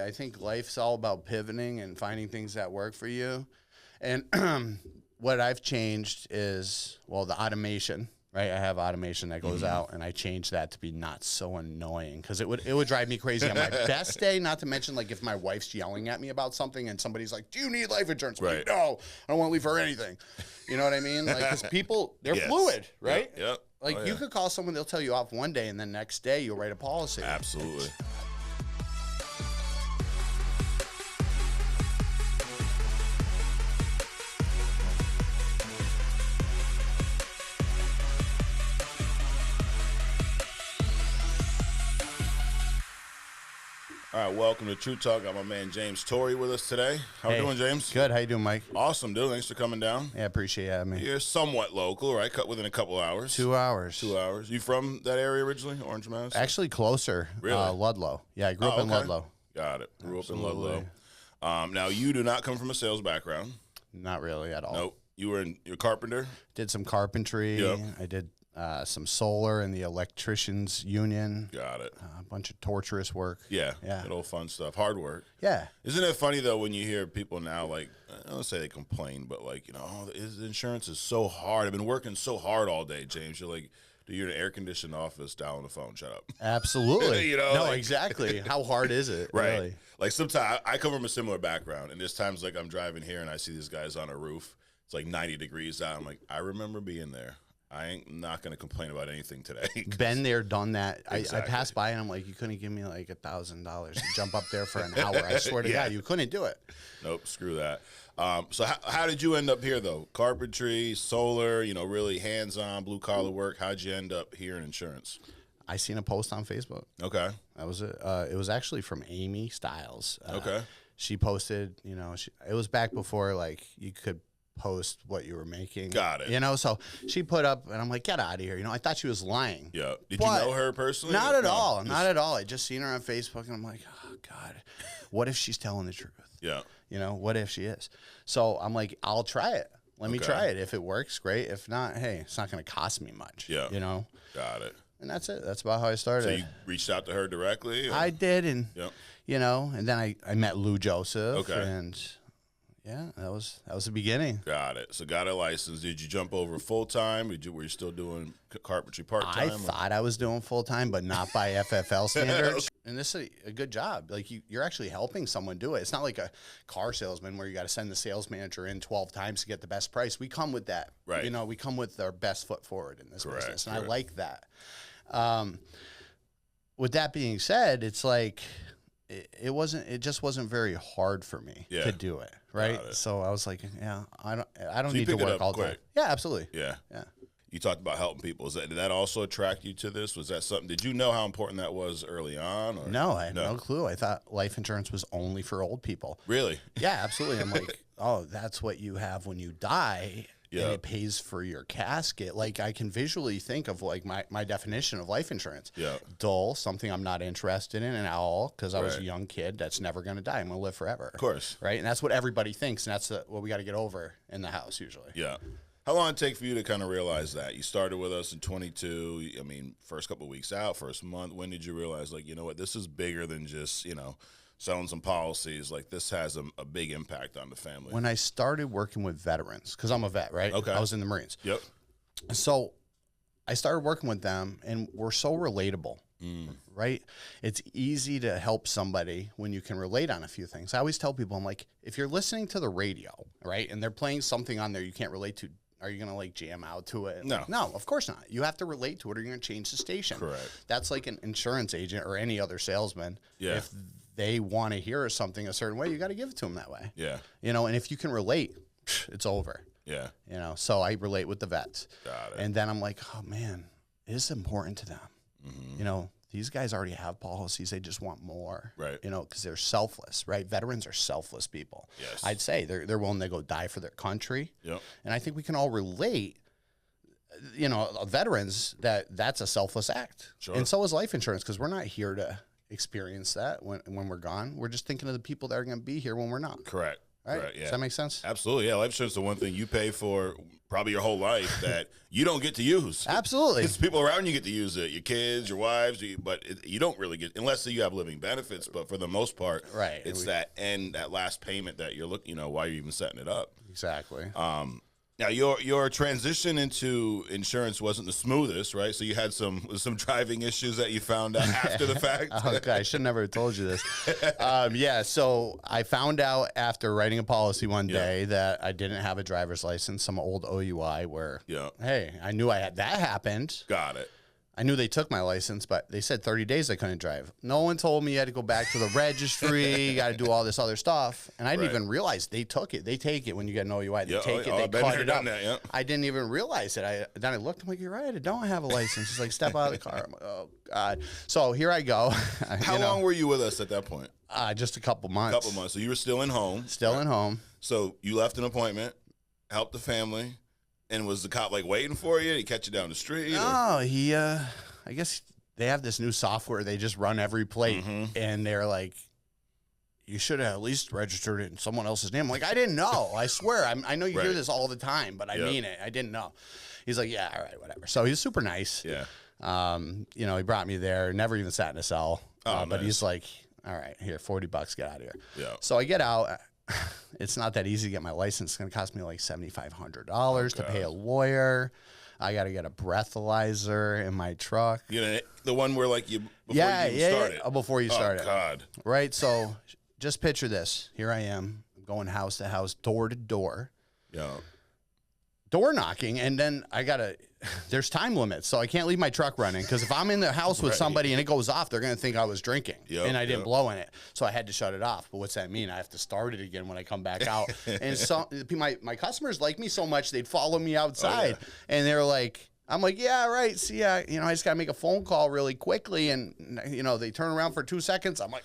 I think life's all about pivoting and finding things that work for you. And what I've changed is, well, the automation, right? I have automation that goes out, and I changed that to be not so annoying because it would drive me crazy on my best day, not to mention, like, if my wife's yelling at me about something and somebody's like, do you need life insurance? I'm like, no, I don't want to leave her anything. You know what I mean? Like, because people, they're fluid, right? Yep. Like, you could call someone, they'll tell you off one day, and then next day you'll write a policy. Absolutely. All right, welcome to True Talk. Got my man James Torrey with us today. How you doing, James? Good. How you doing, Mike? Awesome, dude. Thanks for coming down. Yeah, appreciate having me. You're somewhat local, right? Cut within a couple hours. 2 hours. 2 hours. You from that area originally, Orange, Mass? Actually, closer. Really? Ludlow. Yeah, I grew up in Ludlow. Got it. Grew Absolutely. up in Ludlow. Now, you do not come from a sales background. Not really at all. Nope. You're a carpenter? Did some carpentry. Yep. I did some solar in the electricians union. Got it. A bunch of torturous work. Yeah. Yeah. Good old fun stuff. Hard work. Yeah. Isn't it funny, though, when you hear people now, like, I don't say they complain, but, like, oh, insurance is so hard. I've been working so hard all day, James. You're like, dude, you're in an air-conditioned office, dial on the phone, shut up. Absolutely. No, like, exactly. How hard is it? Right. Really? Like, sometimes I come from a similar background, and there's times, like, I'm driving here, and I see these guys on a roof. It's like 90 degrees out. I'm like, I remember being there. I ain't not going to complain about anything today. Been there, done that. Exactly. I passed by and I'm like, you couldn't give me like $1,000 to jump up there for an hour. I swear to God, you couldn't do it. Nope, screw that. So how did you end up here, though? Carpentry, solar, really hands-on, blue-collar work. How'd you end up here in insurance? I seen a post on Facebook. Okay. That was it. It was actually from Amy Stiles. Okay. She posted, it was back before, like, you could post what you were making. Got it. So she put up, and I'm like, get out of here. I thought she was lying. Yeah. Did you know her personally? Not at all. Not at all. I just seen her on Facebook, and I'm like, oh, God, what if she's telling the truth? Yeah. What if she is? So I'm like, I'll try it. Let me try it. If it works, great. If not, hey, it's not going to cost me much. Yeah. Got it. And that's it. That's about how I started. So you reached out to her directly? Or? I did, and, and then I met Lou Joseph. Okay. And yeah, that was the beginning. Got it. So got a license. Did you jump over full time? Were you still doing carpentry part time? I thought I was doing full time, but not by FFL standards. And this is a good job. Like you're actually helping someone do it. It's not like a car salesman where you got to send the sales manager in 12 times to get the best price. We come with that. Right. We come with our best foot forward in this business, and I like that. With that being said, it's like it just wasn't very hard for me to do it. Right. So I was like, I don't need to work all day. Yeah, absolutely. Yeah. Yeah. You talked about helping people. Did that also attract you to this? Was that something? Did you know how important that was early on? Or? No, I had no clue. I thought life insurance was only for old people. Really? Yeah, absolutely. I'm like, oh, that's what you have when you die. And it pays for your casket. Like I can visually think of like my definition of life insurance. Yeah. Dull, something I'm not interested in at all because I was a young kid that's never going to die. I'm going to live forever. Of course. Right. And that's what everybody thinks. And that's what we got to get over in the house usually. Yeah. How long did it take for you to kind of realize that? You started with us in 22. I mean, first couple of weeks out, first month. When did you realize, like, you know what, this is bigger than just, selling some policies? Like, this has a big impact on the family. When I started working with veterans, because I'm a vet, right? Okay. I was in the Marines. Yep. So I started working with them, and we're so relatable, right? It's easy to help somebody when you can relate on a few things. I always tell people, I'm like, if you're listening to the radio, right, and they're playing something on there you can't relate to, are you going to like jam out to it? No. No, of course not. You have to relate to it or you're going to change the station. Correct. That's like an insurance agent or any other salesman. Yeah. If they want to hear something a certain way, you got to give it to them that way. Yeah. And if you can relate, it's over. Yeah. So I relate with the vets. Got it. And then I'm like, oh man, it's important to them. These guys already have policies. They just want more, right? Because they're selfless, right? Veterans are selfless people. Yes. I'd say they're willing to go die for their country. Yep. And I think we can all relate, veterans, that's a selfless act. Sure. And so is life insurance, because we're not here to experience that when we're gone. We're just thinking of the people that are going to be here when we're not. Correct. Right? Right, yeah. Does that make sense? Absolutely. Yeah. Life insurance is the one thing you pay for probably your whole life that you don't get to use. Absolutely. It's people around you get to use it, your kids, your wives, but you don't really get, unless you have living benefits. But for the most part, right, it's that last payment that you're looking, while you're even setting it up. Exactly. Now your transition into insurance wasn't the smoothest, right? So you had some driving issues that you found out after the fact. Okay, I should never have told you this. Yeah, so I found out after writing a policy one day that I didn't have a driver's license, some old OUI where, hey, I knew that happened. Got it. I knew they took my license, but they said 30 days I couldn't drive. No one told me you had to go back to the registry, you got to do all this other stuff. And I didn't even realize they took it. They take it when you get an OUI. They take it, they cut it up. I didn't even realize it. Then I looked, I'm like, you're right, I don't have a license. It's like, step out of the car. I'm like, oh, God. So here I go. How long were you with us at that point? Just a couple months. So you were still in home. Still in home. So you left an appointment, helped the family. And was the cop like waiting for you? Did he catch you down the street? No, he. I guess they have this new software. They just run every plate, and they're like, "You should have at least registered it in someone else's name." I'm like, I didn't know. I swear. I know you hear this all the time, but I mean it. I didn't know. He's like, "Yeah, all right, whatever." So he's super nice. Yeah. He brought me there. Never even sat in a cell. But nice. He's like, "All right, here, $40. Get out of here." Yeah. So I get out. It's not that easy to get my license. It's going to cost me like $7,500 to pay a lawyer. I got to get a breathalyzer in my truck. The one where like before you started. Yeah. Before you started. Oh, God. Right. So just picture this. Here I am going house to house, door to door. Yeah. Door knocking, and then there's time limits, so I can't leave my truck running, because if I'm in the house with somebody and it goes off, they're going to think I was drinking, and I didn't blow in it. So I had to shut it off. But what's that mean? I have to start it again when I come back out. And so my customers like me so much, they'd follow me outside, and they're like, I'm like, yeah, right. See, I just got to make a phone call really quickly, and they turn around for 2 seconds. I'm like,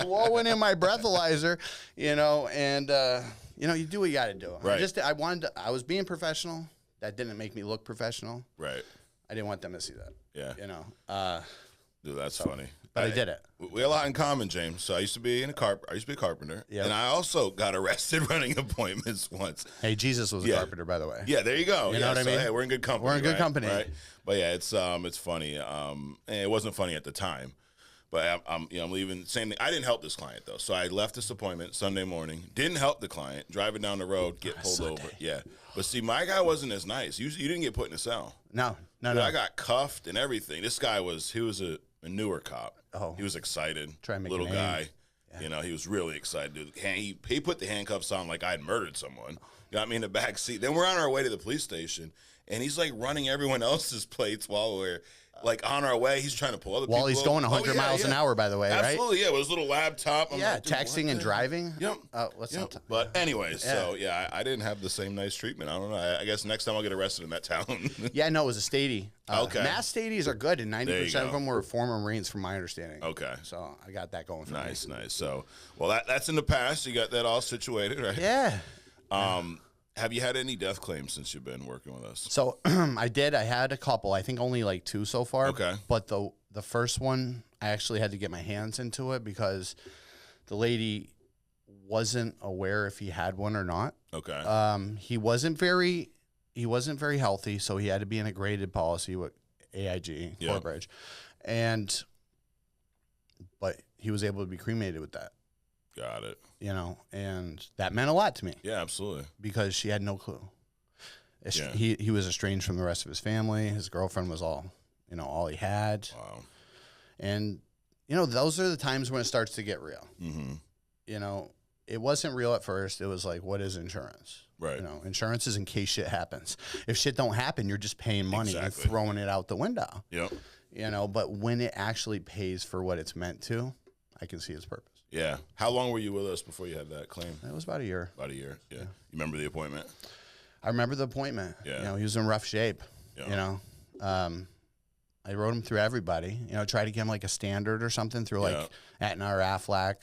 blowing in my breathalyzer, and you do what you got to do. Right. I was being professional. That didn't make me look professional. Right. I didn't want them to see that. Yeah. Dude, that's funny. But I did it. We have a lot in common, James. So I used to be a carpenter. Yep. And I also got arrested running appointments once. Hey, Jesus was a carpenter, by the way. Yeah, there you go. You know what I mean? Hey, we're in good company. We're in good company. Right? But yeah, it's funny. And it wasn't funny at the time. But I'm leaving. Same thing. I didn't help this client though, so I left this appointment Sunday morning. Didn't help the client. Driving down the road, get pulled over. Yeah, but see, my guy wasn't as nice. You didn't get put in a cell. No. I got cuffed and everything. This guy was a newer cop. Oh, he was excited. Try and make little a name. Guy. Yeah. He was really excited. Dude. He put the handcuffs on like I'd murdered someone. Got me in the back seat. Then we're on our way to the police station, and he's like running everyone else's plates while we're like on our way. He's trying to pull other people. While he's going 100 miles an hour, by the way, right? Absolutely, yeah. With his little laptop. I'm like, texting and driving. Yep. Let's not talk. But anyways, so yeah, I didn't have the same nice treatment. I don't know. I guess next time I'll get arrested in that town. Yeah, no, it was a statey. Okay. Mass stadies are good, and 90% of them were former Marines, from my understanding. Okay. So I got that going for me. Nice. So, well, that's in the past. You got that all situated, right? Yeah. Have you had any death claims since you've been working with us? So I did. I had a couple. I think only like 2 so far. Okay. But the first one, I actually had to get my hands into it because the lady wasn't aware if he had one or not. Okay. He wasn't very healthy, so he had to be in a graded policy with AIG, Corbridge, but he was able to be cremated with that. Got it. And that meant a lot to me. Yeah, absolutely. Because she had no clue. Yeah. He was estranged from the rest of his family. His girlfriend was all he had. Wow. And, those are the times when it starts to get real. Mm-hmm. It wasn't real at first. It was like, what is insurance? Right. Insurance is in case shit happens. If shit don't happen, you're just paying money and throwing it out the window. Yep. But when it actually pays for what it's meant to, I can see its purpose. Yeah. How long were you with us before you had that claim? It was about a year. About a year. Yeah. You remember the appointment? I remember the appointment. Yeah. He was in rough shape. Yeah. I wrote him through everybody. Try to get him like a standard or something through like Aetna or Aflac.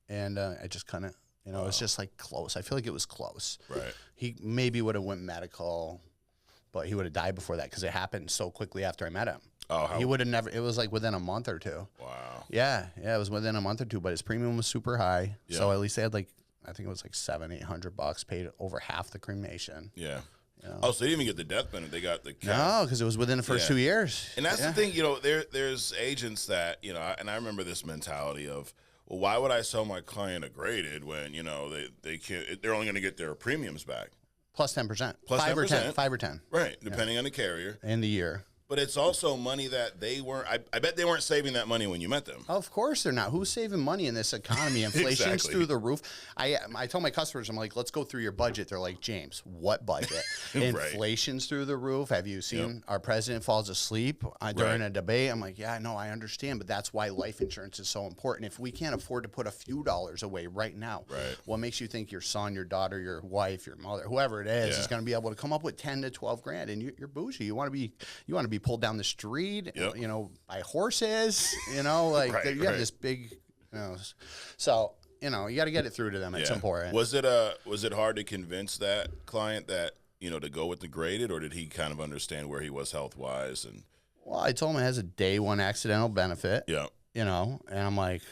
And I just couldn't. It was just like close. I feel like it was close. Right. He maybe would have went medical, but he would have died before that because it happened so quickly after I met him. Oh, he would have never. It was like within a month or two. Wow. Yeah, it was within a month or two, but his premium was super high. Yeah. So at least they had I think it was like $700-800, paid over half the cremation. Yeah. You know? Oh, so they didn't even get the death benefit. They got the cash. No, because it was within the first 2 years. And that's the thing, you know, there's agents that, you know, and I remember this mentality of, well, why would I sell my client a graded when, you know, they can't, they're only going to get their premiums back. Plus 10%. Plus 5 10%. or 10. 5 or 10. Right, depending on the carrier. In the year. But it's also money that they weren't, I bet they weren't saving that money when you met them. Of course they're not. Who's saving money in this economy? Inflation's Exactly. through the roof. I tell my customers, I'm like, let's go through your budget. They're like, James, what budget? Right. Inflation's through the roof. Have you seen our president falls asleep during a debate? I'm like, yeah, no, I understand, but that's why life insurance is so important. If we can't afford to put a few dollars away right now, what makes you think your son, your daughter, your wife, your mother, whoever it is going to be able to come up with 10 to 12 grand? And you're bougie. You want to be pulled down the street. You know, by horses, you know, like you have this big, you know, so, you know, you got to get it through to them. It's important. Was it hard to convince that client that, you know, to go with the graded, or did he kind of understand where he was health wise? And well, I told him it has a day one accidental benefit. Yeah. You know, and I'm like,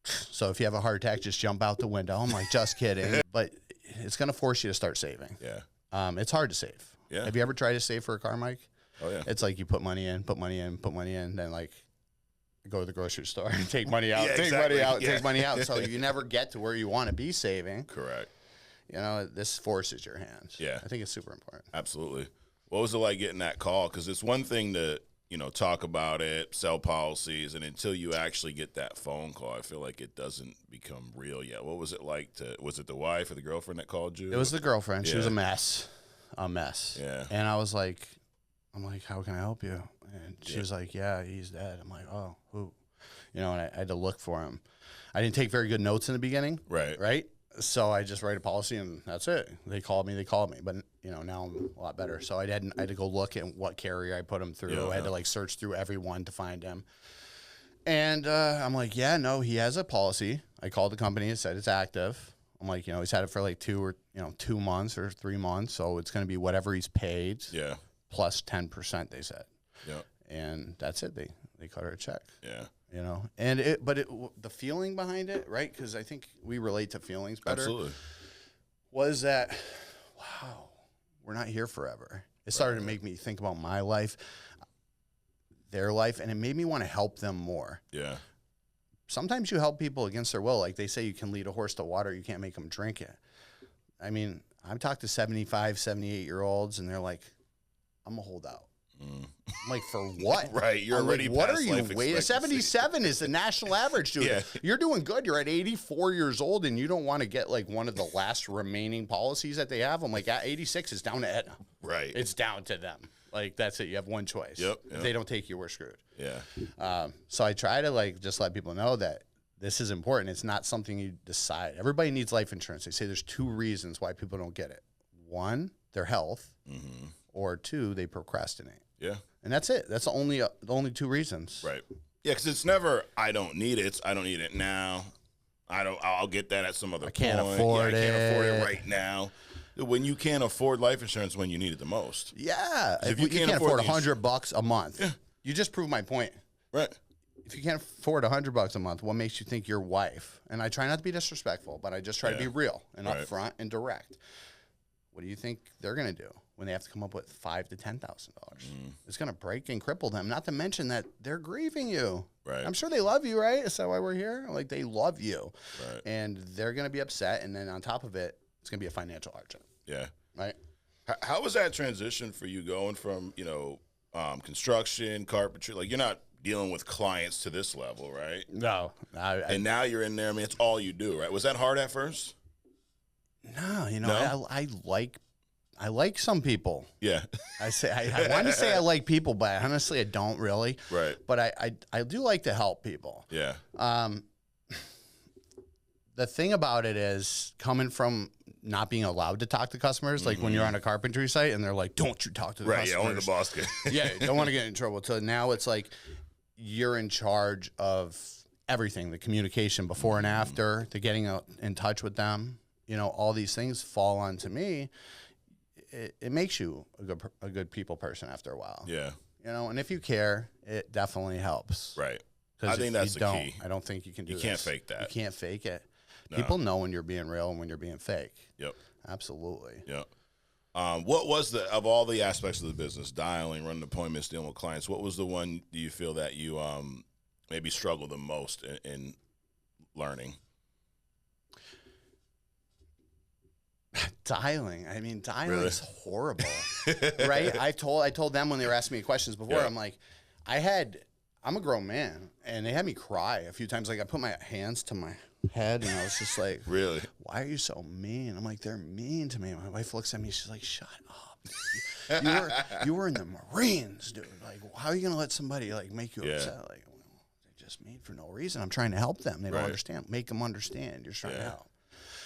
so if you have a heart attack, just jump out the window. I'm like, just kidding. But it's going to force you to start saving. Yeah. It's hard to save. Yeah. Have you ever tried to save for a car, Mike? Oh, yeah. It's like you put money in, then like go to the grocery store and take money out, take money out. So you never get to where you want to be saving. Correct. You know, this forces your hand. Yeah. I think it's super important. Absolutely. What was it like getting that call? Because it's one thing to, you know, talk about it, sell policies, and until you actually get that phone call, I feel like it doesn't become real yet. What was it like was it the wife or the girlfriend that called you? It was the girlfriend. She was a mess. Yeah. And I was like, I'm like, how can I help you? And she was like, yeah, he's dead. I'm like, oh, who? You know, and I had to look for him. I didn't take very good notes in the beginning. Right. So I just write a policy and that's it. They called me. But, you know, now I'm a lot better. So I had to go look at what carrier I put him through. I had to like search through everyone to find him. And I'm like, yeah, no, he has a policy. I called the company and said it's active. I'm like, you know, he's had it for like 2 months or 3 months. So it's going to be whatever he's paid. Yeah. Plus 10%, they said. Yeah. And that's it. They cut her a check. Yeah. You know, and the feeling behind it, right? Because I think we relate to feelings better. Absolutely. Was that, wow, we're not here forever. It started to make me think about my life, their life, and it made me want to help them more. Yeah. Sometimes you help people against their will. Like they say you can lead a horse to water, you can't make them drink it. I mean, I've talked to 75, 78-year-olds, and they're like, I'm going to hold out. I'm like, for what? Right. You're already like, what past are you life waiting? 77 is the national average, dude. Yeah. You're doing good. You're at 84 years old, and you don't want to get like one of the last remaining policies that they have. I'm like, at 86 is down to Aetna. Right. It's down to them. Like, that's it. You have one choice. Yep. If they don't take you, we're screwed. Yeah. So I try to like just let people know that this is important. It's not something you decide. Everybody needs life insurance. They say there's 2 reasons why people don't get it. 1, their health, or 2, they procrastinate. Yeah. And that's it. That's the only 2 reasons. Right. Yeah, because it's never I don't need it. I don't need it now. I'll get that at some other point. I can't afford it. I can't afford it right now. When you can't afford life insurance when you need it the most. Yeah. If you can't afford $100 a month. Yeah. You just proved my point. Right. If you can't afford $100 a month, what makes you think your wife? And I try not to be disrespectful, but I just try to be real and upfront and direct. What do you think they're going to do when they have to come up with $5,000 to $10,000? It's going to break and cripple them. Not to mention that they're grieving you. Right. I'm sure they love you, right? Is that why we're here? Like they love you, Right. and they're going to be upset. And then on top of it, it's going to be a financial hardship. Yeah. Right. How was that transition for you going from, you know, construction, carpentry? Like you're not dealing with clients to this level, right? No. And now you're in there. I mean, it's all you do, right? Was that hard at first? No, you know, No? I like some people. Yeah. I want to say I like people, but honestly, I don't really. Right. But I do like to help people. Yeah. The thing about it is coming from not being allowed to talk to customers, like when you're on a carpentry site and they're like, don't you talk to the customers. Yeah, only the boss can. Yeah, don't want to get in trouble. So now it's like you're in charge of everything, the communication before and after, the getting in touch with them. You know, all these things fall onto me. It makes you a good people person after a while. Yeah. You know, and if you care, it definitely helps. Right. 'Cause I think if that's you the don't, key. I don't think you can do You can't this. fake that. You can't fake it. People know when you're being real and when you're being fake. Yep. Absolutely. Yep. What was of all the aspects of the business, dialing, running appointments, dealing with clients, what was the one do you feel that you maybe struggled the most in learning? Dialing. I mean, dialing Really? is horrible, right? I told them when they were asking me questions before, I'm like, I'm a grown man, and they had me cry a few times. Like, I put my hands to my head, and I was just like, Really? why are you so mean? I'm like, they're mean to me. My wife looks at me, she's like, shut up. You were in the Marines, dude. Like, how are you going to let somebody, like, make you upset? Like, well, they just mean for no reason. I'm trying to help them. They don't understand. Make them understand. You're trying to help.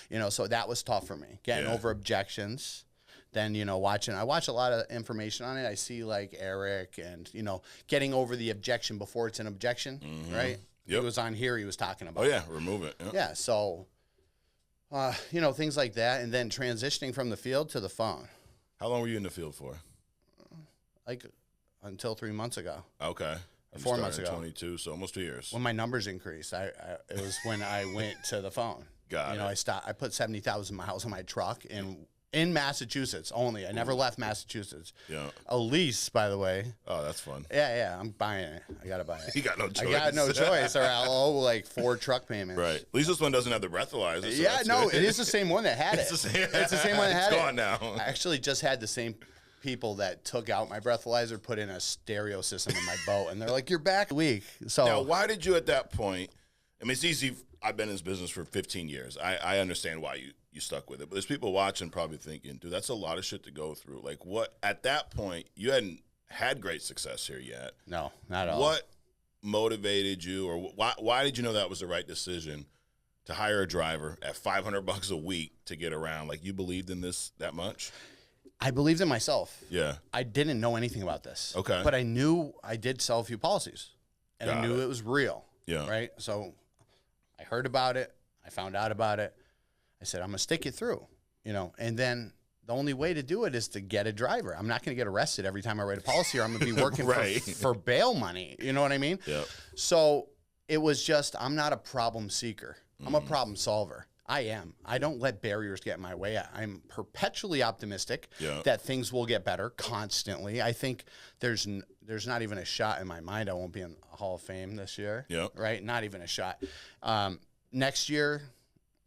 You know, so that was tough for me, getting over objections. Then, you know, I watch a lot of information on it. I see, like, Eric and, you know, getting over the objection before it's an objection, right? Yep. He was on here, he was talking about remove it. Yep. Yeah, so, you know, things like that. And then transitioning from the field to the phone. How long were you in the field for? Like, until 3 months ago. Okay. 4 months ago. 22, so almost 2 years. When my numbers increased, it was when I went to the phone. Got it. I put 70,000 miles on my truck in Massachusetts only. I never left Massachusetts. Yeah. A lease, by the way. Oh, that's fun. Yeah, I'm buying it. I got to buy it. You got no choice. I got no choice, or I'll owe like 4 truck payments. Right. At least this one doesn't have the breathalyzer. So yeah, no, it is the same one that had it. It's the same one that had it. It's gone now. I actually just had the same people that took out my breathalyzer, put in a stereo system in my boat, and they're like, you're back weak. So now, why did you at that point, I mean, it's easy. I've been in this business for 15 years. I understand why you stuck with it. But there's people watching probably thinking, dude, that's a lot of shit to go through. Like, what, at that point, you hadn't had great success here yet. No, not at all. What motivated you, or why did you know that was the right decision to hire a driver at $500 a week to get around? Like, you believed in this that much? I believed in myself. Yeah. I didn't know anything about this. Okay. But I knew I did sell a few policies. And I knew it was real. Yeah. Right? So I heard about it. I found out about it. I said, I'm going to stick it through, you know, and then the only way to do it is to get a driver. I'm not going to get arrested every time I write a policy, or I'm going to be working for bail money. You know what I mean? Yeah. So it was just, I'm not a problem seeker. I'm a problem solver. I am. I don't let barriers get in my way. I'm perpetually optimistic that things will get better constantly. I think there's not even a shot in my mind I won't be in the Hall of Fame this year. Yeah. Right? Not even a shot. Next year,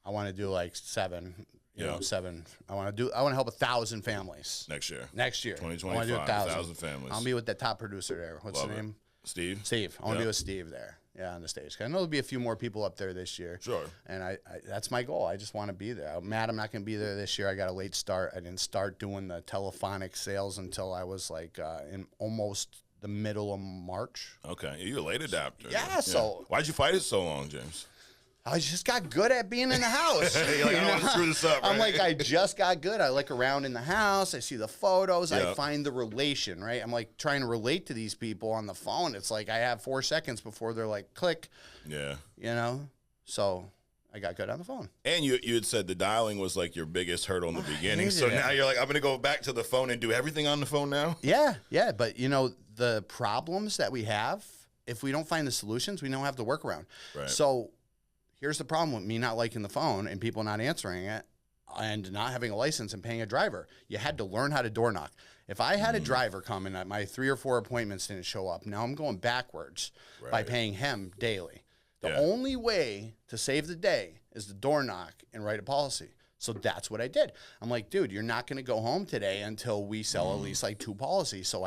I want to do like 7. You know, 7. I want to help 1,000 families Next year. 2025, I want to do 1,000 families. I'll be with the top producer there. What's the name? Steve. I want to be with Steve there. Yeah, on the stage. 'Cause I know there'll be a few more people up there this year. Sure. And I that's my goal. I just want to be there. I'm mad I'm not going to be there this year. I got a late start. I didn't start doing the telephonic sales until I was like in almost the middle of March. Okay. You're a late adapter. Yeah, so. Why'd you fight it so long, James? I just got good at being in the house. You're like, I don't want to screw this up, right? I'm like, I just got good. I look around in the house. I see the photos. Yeah. I find the relation, right? I'm like trying to relate to these people on the phone. It's like I have 4 seconds before they're like, click. Yeah. You know? So I got good on the phone. And you had said the dialing was like your biggest hurdle in the beginning. So now you're like, I'm going to go back to the phone and do everything on the phone now? Yeah. But, you know, the problems that we have, if we don't find the solutions, we don't have the workaround. Right. So here's the problem with me not liking the phone and people not answering it and not having a license and paying a driver. You had to learn how to door knock. If I had a driver come and my 3 or 4 appointments didn't show up, now I'm going backwards by paying him daily. The only way to save the day is to door knock and write a policy. So that's what I did. I'm like, dude, you're not going to go home today until we sell at least like 2 policies. So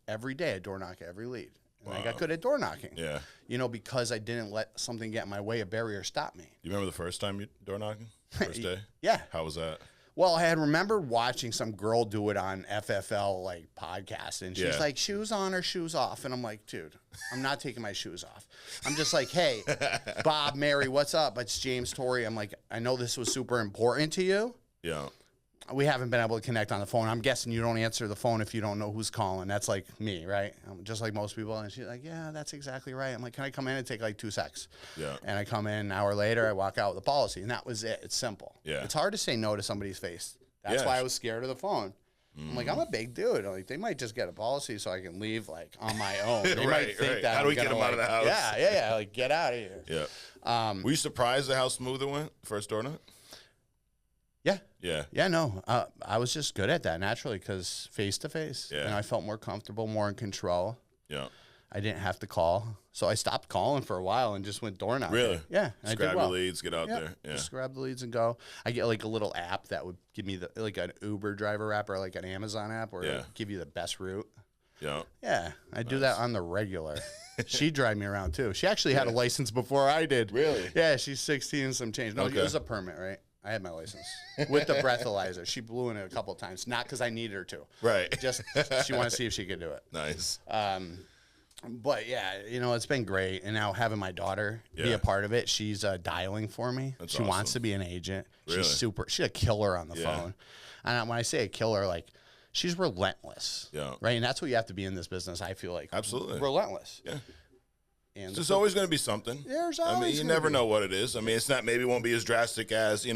every day I door knock every lead. And I got good at door knocking. Yeah. You know, because I didn't let something get in my way, a barrier stop me. You remember the first time you door knocking? First day? Yeah. How was that? Well, I had remembered watching some girl do it on FFL like podcast, and she's like, shoes on or shoes off. And I'm like, dude, I'm not taking my shoes off. I'm just like, hey, Bob, Mary, what's up? It's James Torrey. I'm like, I know this was super important to you. Yeah. We haven't been able to connect on the phone. I'm guessing you don't answer the phone if you don't know who's calling. That's like me, right? I'm just like most people. And she's like, yeah, that's exactly right. I'm like, can I come in and take like 2 secs? Yeah. And I come in an hour later, I walk out with a policy. And that was it. It's simple. Yeah. It's hard to say no to somebody's face. That's why I was scared of the phone. I'm like, I'm a big dude. Like, they might just get a policy so I can leave, like, on my own. They might Right, think right. that How do we I'm get gonna, them out of the house? Yeah. Like, get out of here. Yeah. Were you surprised at how smooth it went first door knock? Yeah. Yeah. Yeah, no. I was just good at that naturally because face-to-face. Yeah. And I felt more comfortable, more in control. Yeah. I didn't have to call. So I stopped calling for a while and just went door knocking. Really? Yeah. Just I grab did well. your leads, get out there. Yeah. Just grab the leads and go. I get like a little app that would give me like an Uber driver app or like an Amazon app where it would give you the best route. Yeah. Yeah. I do that on the regular. She'd drive me around too. She actually had a license before I did. Really? Yeah. She's 16 and some change. No, it was a permit, right? I had my license with the breathalyzer. She blew in it a couple of times, not because I needed her to. Right. Just she wanted to see if she could do it. Nice. But yeah, it's been great. And now having my daughter be a part of it, she's dialing for me. That's she wants awesome. to be an agent. Really? She's a killer on the phone. And when I say a killer, like she's relentless. Yeah. Right. And that's what you have to be in this business. I feel like Absolutely. relentless. Yeah. And There's always going to be something. There's I mean, always you gonna never be. know what it is. I mean, it's not, maybe it won't be as drastic as, having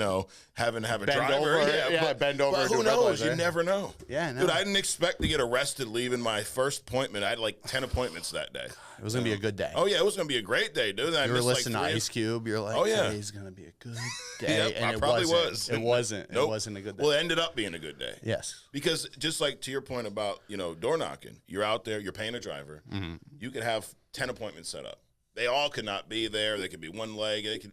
to have a Bend driver. over, but, bend over But and do who a knows? breathalyzer. You never know. Yeah, no. Dude, I didn't expect to get arrested leaving my first appointment. I had like 10 appointments that day. It was gonna be a good day. Oh, yeah, it was going to be a great day, dude. I You were missed, like, listening to 3 Ice Cube. You're like, Oh, yeah. today's gonna be a good day. Yep, and I it probably wasn't. was. It wasn't. Nope. It wasn't a good day. Well, it ended up being a good day. Yes. Because just like to your point about, door knocking, you're out there, you're paying a driver. Mm-hmm. You could have 10 appointments set up. They all could not be there. They could be one leg.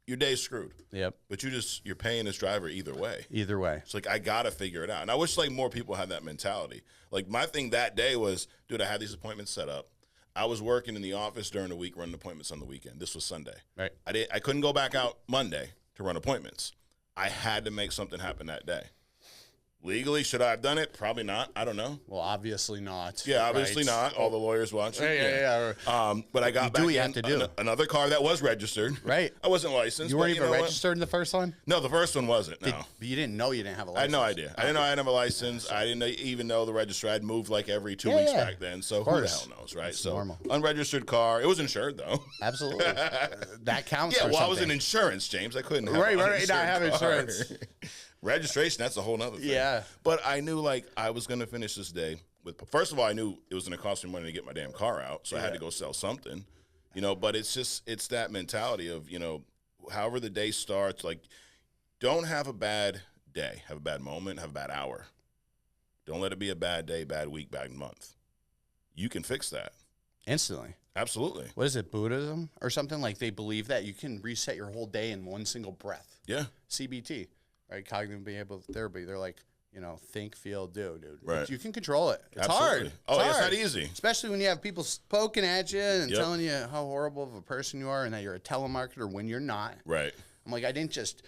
Your day's screwed. Yep. But you're paying this driver either way. Either way. It's like, I got to figure it out. And I wish like more people had that mentality. Like my thing that day was, dude, I had these appointments set up. I was working in the office during the week, running appointments on the weekend. This was Sunday. Right. I couldn't go back out Monday to run appointments. I had to make something happen that day. Legally, should I have done it? Probably not. I don't know. Well, obviously not. Yeah, obviously Right. not. All the lawyers watching. Yeah. But I got do back what you in have to do. another car that was registered. Right. I wasn't licensed. You weren't but even know what? registered in the first one? No, the first one wasn't. No. But you didn't know you didn't have a I had license? no idea. I didn't know I didn't have a license. I didn't even know the registrar had moved like every 2 Yeah, weeks yeah. back then. So who the course. hell knows, right? It's So normal. unregistered car. It was insured though. Absolutely. That counts Yeah, for well, I something. was in insurance, James. I couldn't have Right, an right, uninsured I have car. insurance. Registration, that's a whole nother thing. Yeah. But I knew like I was going to finish this day with, first of all, I knew it was going to cost me money to get my damn car out. So I had to go sell something, but it's that mentality of, however the day starts, like don't have a bad day, have a bad moment, have a bad hour. Don't let it be a bad day, bad week, bad month. You can fix that. Instantly. Absolutely. What is it, Buddhism or something? Like they believe that you can reset your whole day in one single breath. Yeah. CBT, right? Cognitive behavioral therapy. They're like, think, feel, do, dude. Right. You can control it. It's Absolutely. hard. Oh, it's it's hard. not easy. Especially when you have people poking at you and Yep. telling you how horrible of a person you are and that you're a telemarketer when you're not. Right. I'm like, I didn't just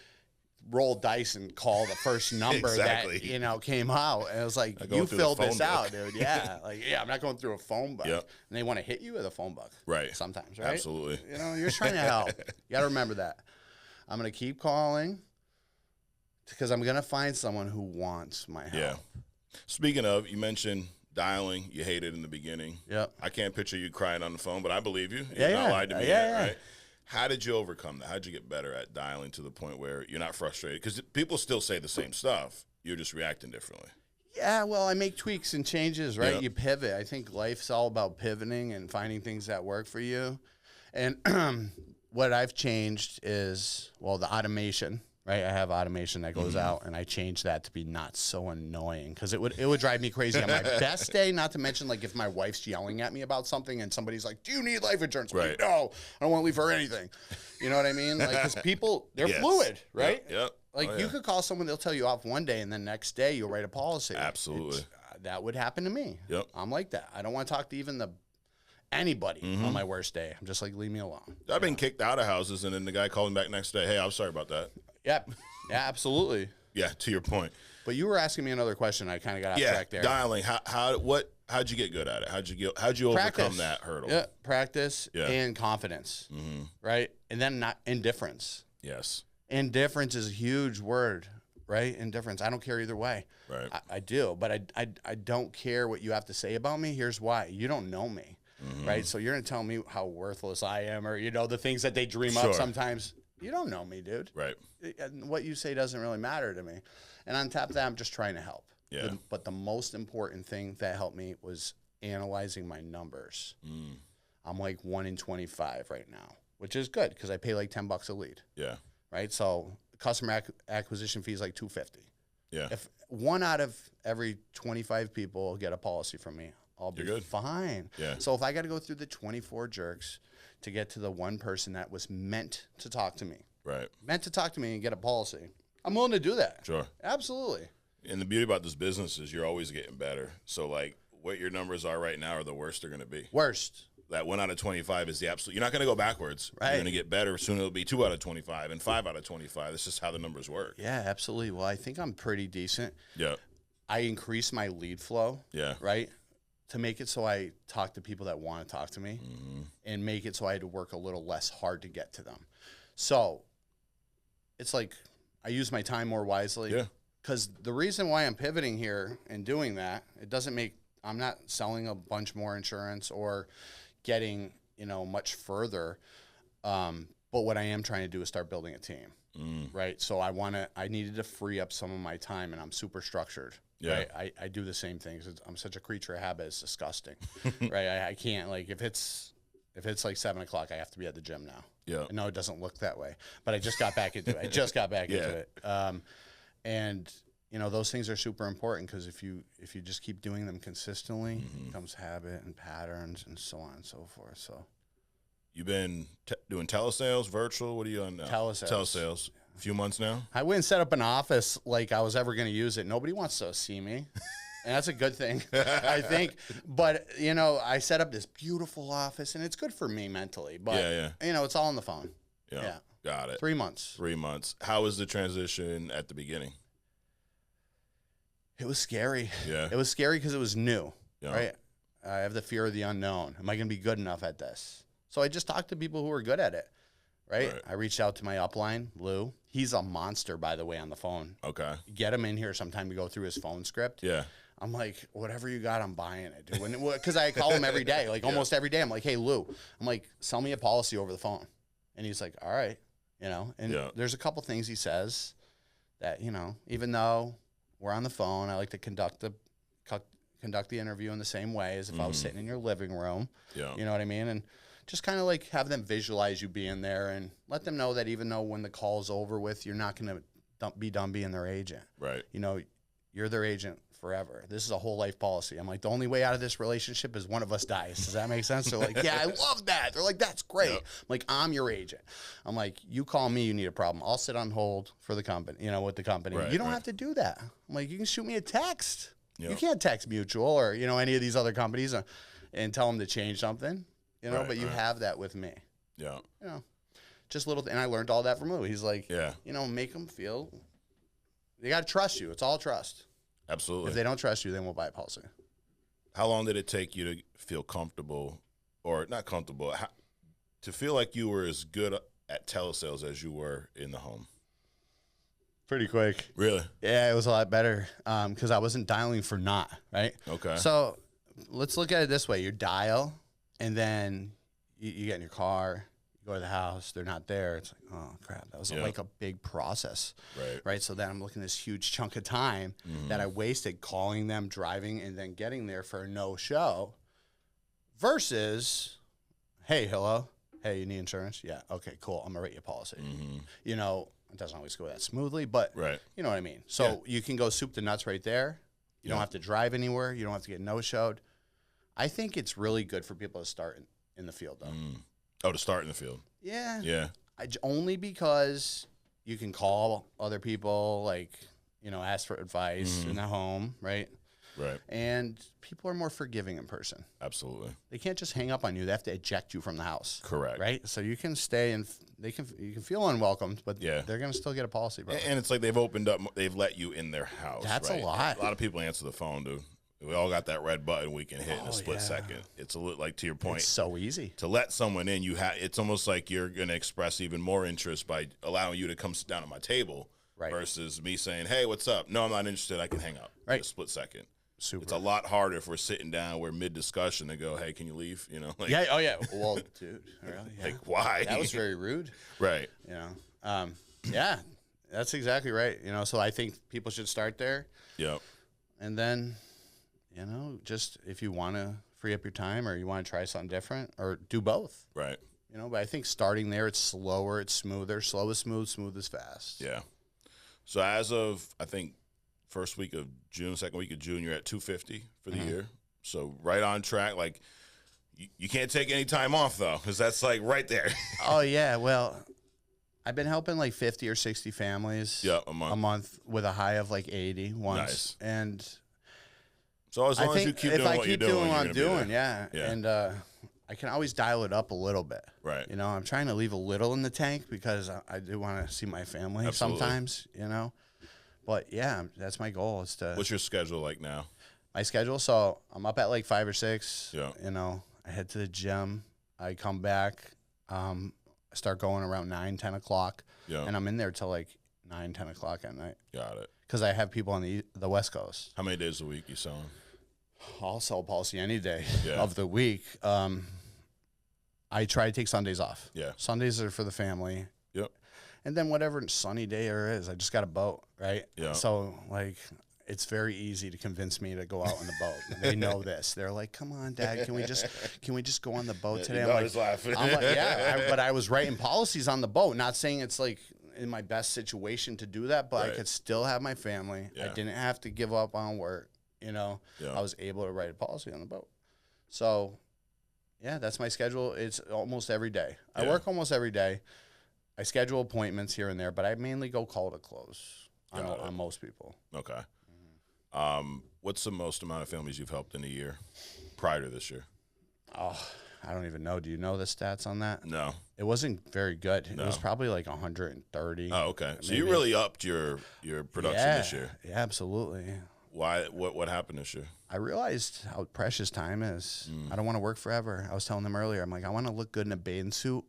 roll dice and call the first number Exactly. that, came out. And it was like, going you through the filled this phone out, book. dude. Yeah. I'm not going through a phone book. Yep. And they want to hit you with a phone book. Right. Sometimes, right? Absolutely. You're trying to help. You got to remember that. I'm going to keep calling because I'm going to find someone who wants my help. Yeah. Speaking of, you mentioned dialing. You hated in the beginning. Yep. I can't picture you crying on the phone, but I believe you. Yeah, You've not yeah. lied to me Yeah, yet, yeah. right? How did you overcome that? How did you get better at dialing to the point where you're not frustrated? Because people still say the same stuff. You're just reacting differently. Yeah, well, I make tweaks and changes, right? Yep. You pivot. I think life's all about pivoting and finding things that work for you. And what I've changed is, the automation, right? I have automation that goes out, and I changed that to be not so annoying because it would drive me crazy on my best day, not to mention, like, if my wife's yelling at me about something and somebody's like, do you need life insurance? I'm like, Right. no, I don't want to leave her anything. You know what I mean? Like, because people, they're Yes. fluid, right? Yep. Like, you could call someone, they'll tell you off one day, and then next day you'll write a policy. Absolutely. That would happen to me. Yep. I'm like that. I don't want to talk to even anybody on my worst day. I'm just like, leave me alone. I've been kicked out of houses, and then the guy called me back next day. Hey, I'm sorry about that. Yep. Yeah, absolutely. Yeah, to your point. But you were asking me another question. I kind of got off track there. Dialing. How'd you get good at it? How'd you Practice. overcome that hurdle? Yeah, practice Yeah. and confidence, right? And then not indifference. Yes. Indifference is a huge word, right? Indifference. I don't care either way. Right. I do, but I don't care what you have to say about me. Here's why. You don't know me, right? So you're going to tell me how worthless I am or, the things that they dream up Sure. sometimes. You don't know me, dude. Right. And what you say doesn't really matter to me. And on top of that, I'm just trying to help. Yeah. But the most important thing that helped me was analyzing my numbers. I'm like 1 in 25 right now, which is good because I pay like $10 a lead. Yeah. Right. So customer acquisition fee is like $250. Yeah. If 1 out of every 25 people get a policy from me, I'll be good. fine. Yeah. So if I got to go through the 24 jerks to get to the one person that was meant to talk to me, meant to talk to me and get a policy, I'm willing to do that. Sure. Absolutely. And the beauty about this business is you're always getting better. So, like, what your numbers are right now are the worst they're going to be. Worst. That 1 out of 25 is the absolute. You're not going to go backwards. Right. You're going to get better. Soon it'll be 2 out of 25 and 5 out of 25. That's just how the numbers work. Yeah, absolutely. Well, I think I'm pretty decent. Yeah. I increase my lead flow. Yeah. Right. To make it so I talk to people that want to talk to me and make it so I had to work a little less hard to get to them. So it's like I use my time more wisely. Yeah. Because the reason why I'm pivoting here and doing that, I'm not selling a bunch more insurance or getting, much further. But what I am trying to do is start building a team. Right. So I needed to free up some of my time, and I'm super structured. Yeah. Right? I do the same things. I'm such a creature of habit. It's disgusting. Right. I can't, like, if it's like 7 o'clock, I have to be at the gym now. Yeah. I know it doesn't look that way, but I just got back into it. Into it. And those things are super important because if you just keep doing them consistently, it becomes habit and patterns and so on and so forth. So you've been doing telesales, virtual. What are you on now? Telesales. A few months now. I wouldn't set up an office like I was ever going to use it. Nobody wants to see me. And that's a good thing, I think. But, I set up this beautiful office, and it's good for me mentally. But, it's all on the phone. Yeah. Got it. 3 months. 3 months. How was the transition at the beginning? It was scary. Yeah. It was scary because it was new, Yeah. right? I have the fear of the unknown. Am I going to be good enough at this? So I just talked to people who were good at it, right? I reached out to my upline, Lou. He's a monster, by the way, on the phone. Okay. Get him in here sometime to go through his phone script. Yeah. I'm like, whatever you got, I'm buying it, dude. Because I call him every day, like almost every day. I'm like, hey, Lou. I'm like, sell me a policy over the phone. And he's like, all right. And there's a couple things he says that, even though we're on the phone, I like to conduct the interview in the same way as if I was sitting in your living room. Yeah. You know what I mean? And just kind of like have them visualize you being there and let them know that even though when the call's over with, you're not going to be done being their agent. Right. You're their agent forever. This is a whole life policy. I'm like, the only way out of this relationship is one of us dies. Does that make sense? They're like, yeah, I love that. They're like, that's great. Yep. I'm like, I'm your agent. I'm like, you call me, you need a problem. I'll sit on hold for the company, with the company. Right, you don't have to do that. I'm like, you can shoot me a text. Yep. You can't text Mutual or, any of these other companies and tell them to change something, but you have that with me. Yeah. Just little, and I learned all that from Lou. He's like, make them feel, they got to trust you. It's all trust. Absolutely. If they don't trust you, then we'll buy a policy. How long did it take you to feel comfortable, or not comfortable, to feel like you were as good at telesales as you were in the home? Pretty quick. Really? Yeah, it was a lot better because I wasn't dialing for not, right? Okay. So let's look at it this way. You dial, and then you get in your car, you go to the house, they're not there. It's like, oh, crap. That was like a big process. Right. So then I'm looking at this huge chunk of time that I wasted calling them, driving, and then getting there for a no-show versus, hey, hello. Hey, you need insurance? Yeah. Okay, cool. I'm going to rate your policy. It doesn't always go that smoothly, but you know what I mean? So you can go soup to nuts right there. You don't have to drive anywhere. You don't have to get no-showed. I think it's really good for people to start in the field, though. Oh, to start in the field. Yeah. Yeah. Only because you can call other people, like, ask for advice in the home, right? Right. And people are more forgiving in person. Absolutely. They can't just hang up on you. They have to eject you from the house. Correct. Right? So you can stay and you can feel unwelcomed, but they're going to still get a policy, bro. And it's like they've let you in their house. That's right? a lot. A lot of people answer the phone, dude. We all got that red button we can hit in a split second. It's a little, like, to your point. It's so easy. To let someone in, it's almost like you're going to express even more interest by allowing you to come sit down at my table versus me saying, hey, what's up? No, I'm not interested. I can hang up in a split second. Super. It's a lot harder if we're sitting down, we're mid-discussion, to go, hey, can you leave? Like, yeah, oh, yeah. Well, dude, really? Yeah. Like, why? That was very rude. Right. Yeah, that's exactly right. So I think people should start there. Yeah. And then, just if you want to free up your time or you want to try something different or do both. Right. But I think starting there, it's slower, it's smoother. Slow is smooth, smooth is fast. Yeah. So as of, I think, first week of June, second week of June, you're at 250 for the year. So right on track. Like, you can't take any time off, though, because that's, like, right there. Oh, yeah. Well, I've been helping, like, 50 or 60 families a month with a high of, like, 80 once. Nice. And so as long as you keep doing what you're doing, I'm doing, yeah. And I can always dial it up a little bit. Right. I'm trying to leave a little in the tank because I do want to see my family sometimes, But, yeah, that's my goal is to. What's your schedule like now? My schedule? So I'm up at like 5 or 6. Yeah. I head to the gym. I come back. I start going around 9, 10 o'clock. Yeah. And I'm in there till like 9, 10 o'clock at night. Got it. Because I have people on the West Coast. How many days a week you selling? I'll sell policy any day Yeah. of the week. I try to take Sundays off. Yeah. Sundays are for the family. Yep. And then whatever sunny day there is, I just got a boat, right? Yeah. So, like, it's very easy to convince me to go out on the boat. They know this. They're like, "Come on, Dad, can we just go on the boat today?" I'm laughing. I'm like, yeah, but I was writing policies on the boat. Not saying it's like in my best situation to do that, but I could still have my family. Yeah. I didn't have to give up on work. Yeah. I was able to write a policy on the boat. So, yeah, that's my schedule. It's almost every day. I work almost every day. I schedule appointments here and there, but I mainly go call to close on most people. Okay. What's the most amount of families you've helped in a year prior to this year? Oh, I don't even know. Do you know the stats on that? No. It wasn't very good. No. It was probably like 130. Oh, okay. So maybe. you really upped your production this year. Yeah, absolutely. Why? What happened this year? I realized how precious time is. I don't want to work forever. I was telling them earlier, I'm like, I want to look good in a bathing suit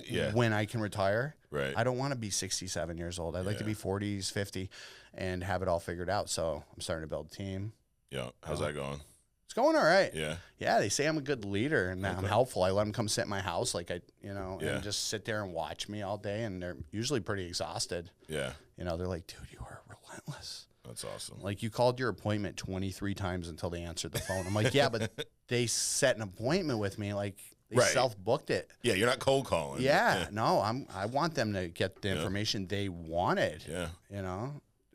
Yeah. when I can retire. Right. I don't want to be 67 years old. I'd like to be 40s, 50, and have it all figured out. So I'm starting to build a team. Yeah. How's that going? It's going all right. Yeah. Yeah, they say I'm a good leader and that I'm helpful. I let them come sit in my house, and just sit there and watch me all day, and they're usually pretty exhausted. Yeah. They're like, dude, you are relentless. That's awesome. Like, you called your appointment 23 times until they answered the phone. I'm like, yeah, but they set an appointment with me. Like, they self-booked it. Yeah, you're not cold calling. Yeah, no, I want them to get the information they wanted. Yeah.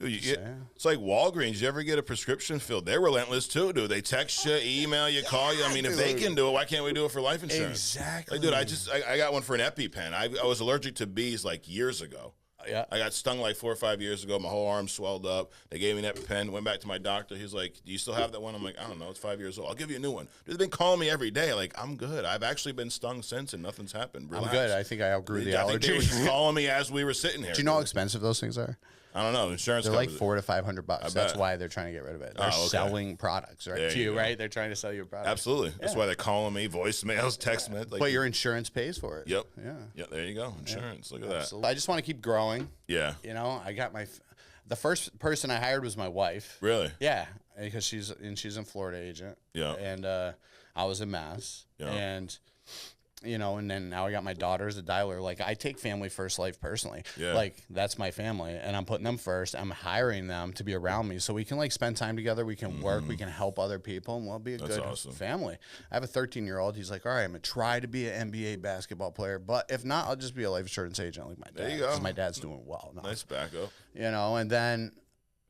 Dude, it's like Walgreens. You ever get a prescription filled? They're relentless too, dude. They text you, email you, call you. I mean, if they can do it, why can't we do it for life insurance? Exactly. Like, dude, I got one for an EpiPen. I was allergic to bees like years ago. Yeah. I got stung like 4 or 5 years ago. My whole arm swelled up. They gave me an EpiPen. Went back to my doctor. He's like, "Do you still have that one?" I'm like, "I don't know. It's 5 years old. I'll give you a new one." Dude, they've been calling me every day. Like, I'm good. I've actually been stung since, and nothing's happened. Relax. I'm good. I think I outgrew the I allergy. think they were just calling me as we were sitting here. Do you know how expensive those things are? I don't know. Insurance. They're like covers $400 to $500. That's why they're trying to get rid of it. They're selling products, right? To you, right? They're trying to sell you a product. Absolutely. That's why they're calling me, voicemails, text messages. Like, but your insurance pays for it. Yep. Yeah. Yeah. There you go. Insurance. Look at Absolutely. I just want to keep growing. Yeah. I got the first person I hired was my wife. Really? Yeah, because she's in Florida agent. Yeah. And I was in Mass. Yeah. And and then now I got my daughter as a dialer. Like, I take family first life personally. Yeah. Like, that's my family, and I'm putting them first. I'm hiring them to be around me so we can, like, spend time together. We can work. We can help other people, and we'll be a good family. I have a 13-year-old. He's like, all right, I'm going to try to be an NBA basketball player, but if not, I'll just be a life insurance agent like my dad. There you go. Because my dad's doing well now. Nice backup. And then...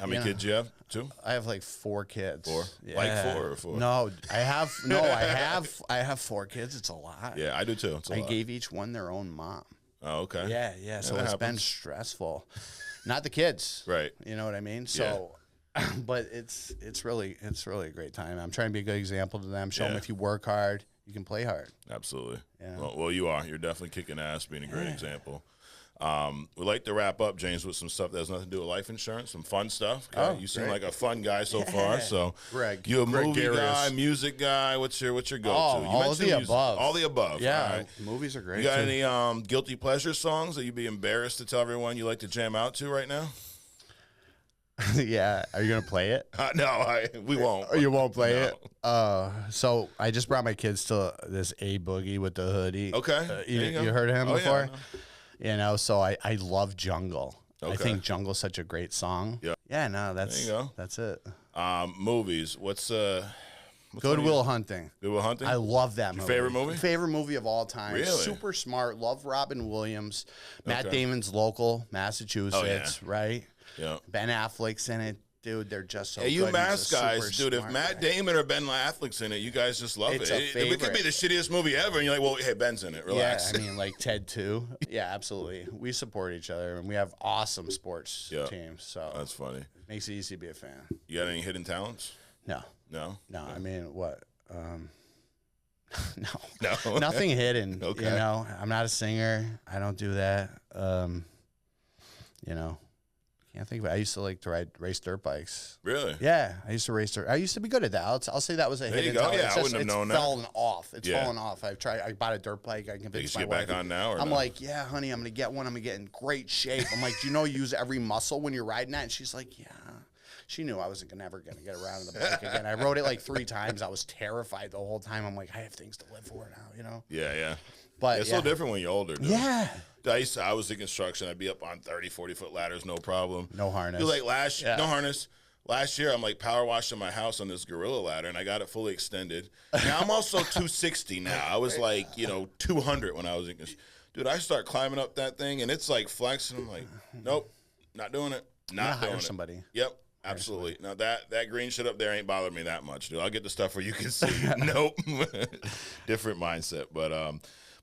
How many kids do you have? 2? I have like 4 kids. 4? Yeah. Like 4 or 4? No, I have 4 kids. It's a lot. Yeah, I do too. It's a lot. gave each one their own mom. Oh, okay. Yeah. So it's been stressful. Not the kids. Right. You know what I mean? So but it's really a great time. I'm trying to be a good example to them. Show them if you work hard, you can play hard. Absolutely. Yeah. Well, you are. You're definitely kicking ass, being a great example. We'd like to wrap up, James, with some stuff that has nothing to do with life insurance, some fun stuff. Okay? You seem like a fun guy so far. So, Greg, you a Greg movie Garius. guy, music guy? What's your go-to? You all of the music. above. All the above. Yeah, all right. movies are great. You got too. any guilty pleasure songs that you'd be embarrassed to tell everyone you like to jam out to right now? Yeah, are you gonna play it? No, we won't. You won't play it. So I just brought my kids to this A Boogie with the hoodie. Okay, you heard of him before? Yeah, So I love Jungle. Okay. I think Jungle's such a great song. Yeah. Yeah. No, that's There you go. That's it. Movies. What's Good Will Hunting. Good Will Hunting? I love that movie. Favorite movie? Favorite movie of all time. Really? Super smart. Love Robin Williams. Matt Damon's local, Massachusetts, right? Yeah. Ben Affleck's in it. Dude, they're just so Hey, good. you He's mask a guys, super dude, if smart Matt guy. Damon or Ben Affleck's in it, you guys just love It's it. a It could be the shittiest movie ever, and you're like, well, hey, Ben's in it. Relax. Yeah, I mean, like Ted too. Yeah, absolutely. We support each other, and we have awesome sports teams. So That's funny. it makes it easy to be a fan. You got any hidden talents? No. No? No, I mean, what? No. No? Nothing hidden. Okay. You know, I'm not a singer. I don't do that. You know, can't think of it. I used to like to race dirt bikes. Really? Yeah, I used to race dirt. I used to be good at that. I'll say that was a There you hidden go. talent. Yeah, It's I wouldn't have known that. It's fallen off. It's Yeah. fallen off. I bought a dirt bike. I You convinced should my get wife. back on now, or I'm no? like, yeah, honey, I'm gonna get one. I'm gonna get in great shape. I'm like, do you know you use every muscle when you're riding that? And she's like, yeah. She knew I wasn't never gonna get around in the bike again. I rode it like 3 times. I was terrified the whole time. I'm like, I have things to live for now, you know. Yeah. But It's so different when you're older, dude. Yeah. I was in construction. I'd be up on 30, 40-foot ladders, no problem. No harness. Dude, like no harness. Last year, I'm like power washing my house on this Gorilla ladder, and I got it fully extended. Now, I'm also 260 now. I was like, 200 when I was in construction. Dude, I start climbing up that thing, and it's like flexing. I'm like, nope, not doing it. Not doing hire it. somebody. Yep. Absolutely. Now that green shit up there ain't bothered me that much, dude. I'll get the stuff where you can see. Nope. Different mindset. But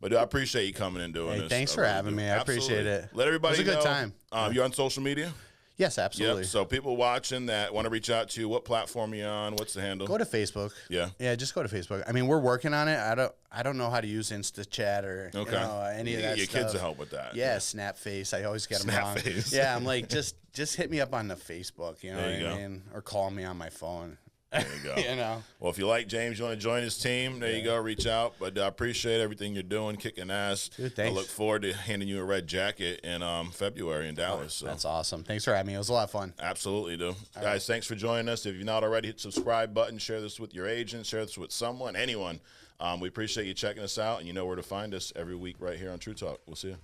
dude, I appreciate you coming and doing this. Thanks I for really having do. me. I appreciate Absolutely. it. Let everybody It was a good know. time. You're on social media? Yes, absolutely. Yep. So people watching that want to reach out to you, what platform are you on? What's the handle? Go to Facebook. Yeah. Yeah, just go to Facebook. I mean, we're working on it. I don't know how to use InstaChat or any of that your stuff. kids will help with that. Yeah, Snapface. I always get them wrong. Snapface. Yeah, I'm like, just hit me up on the Facebook, you know There you what I go. mean? Or call me on my phone. There you go. You know. Well, if you like James, you want to join his team, there you go. Reach out. But I appreciate everything you're doing, kicking ass. Dude, thanks. I look forward to handing you a red jacket in February in Dallas. So. That's awesome. Thanks for having me. It was a lot of fun. Absolutely, dude. Guys, thanks for joining us. If you're not already, hit the subscribe button. Share this with your agent. Share this with someone, anyone. We appreciate you checking us out, and you know where to find us every week right here on True Talk. We'll see you.